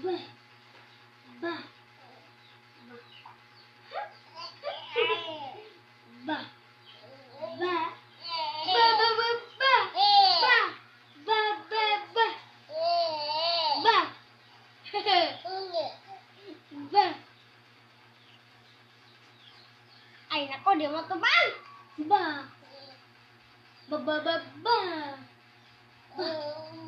Ba. Ba. Ba. Ba. Ba ba ba ba. Ba. Ba ba ba. Ba. Ba. Ay nako, di mo tubang. Ba. Ba ba ba ba. Ba.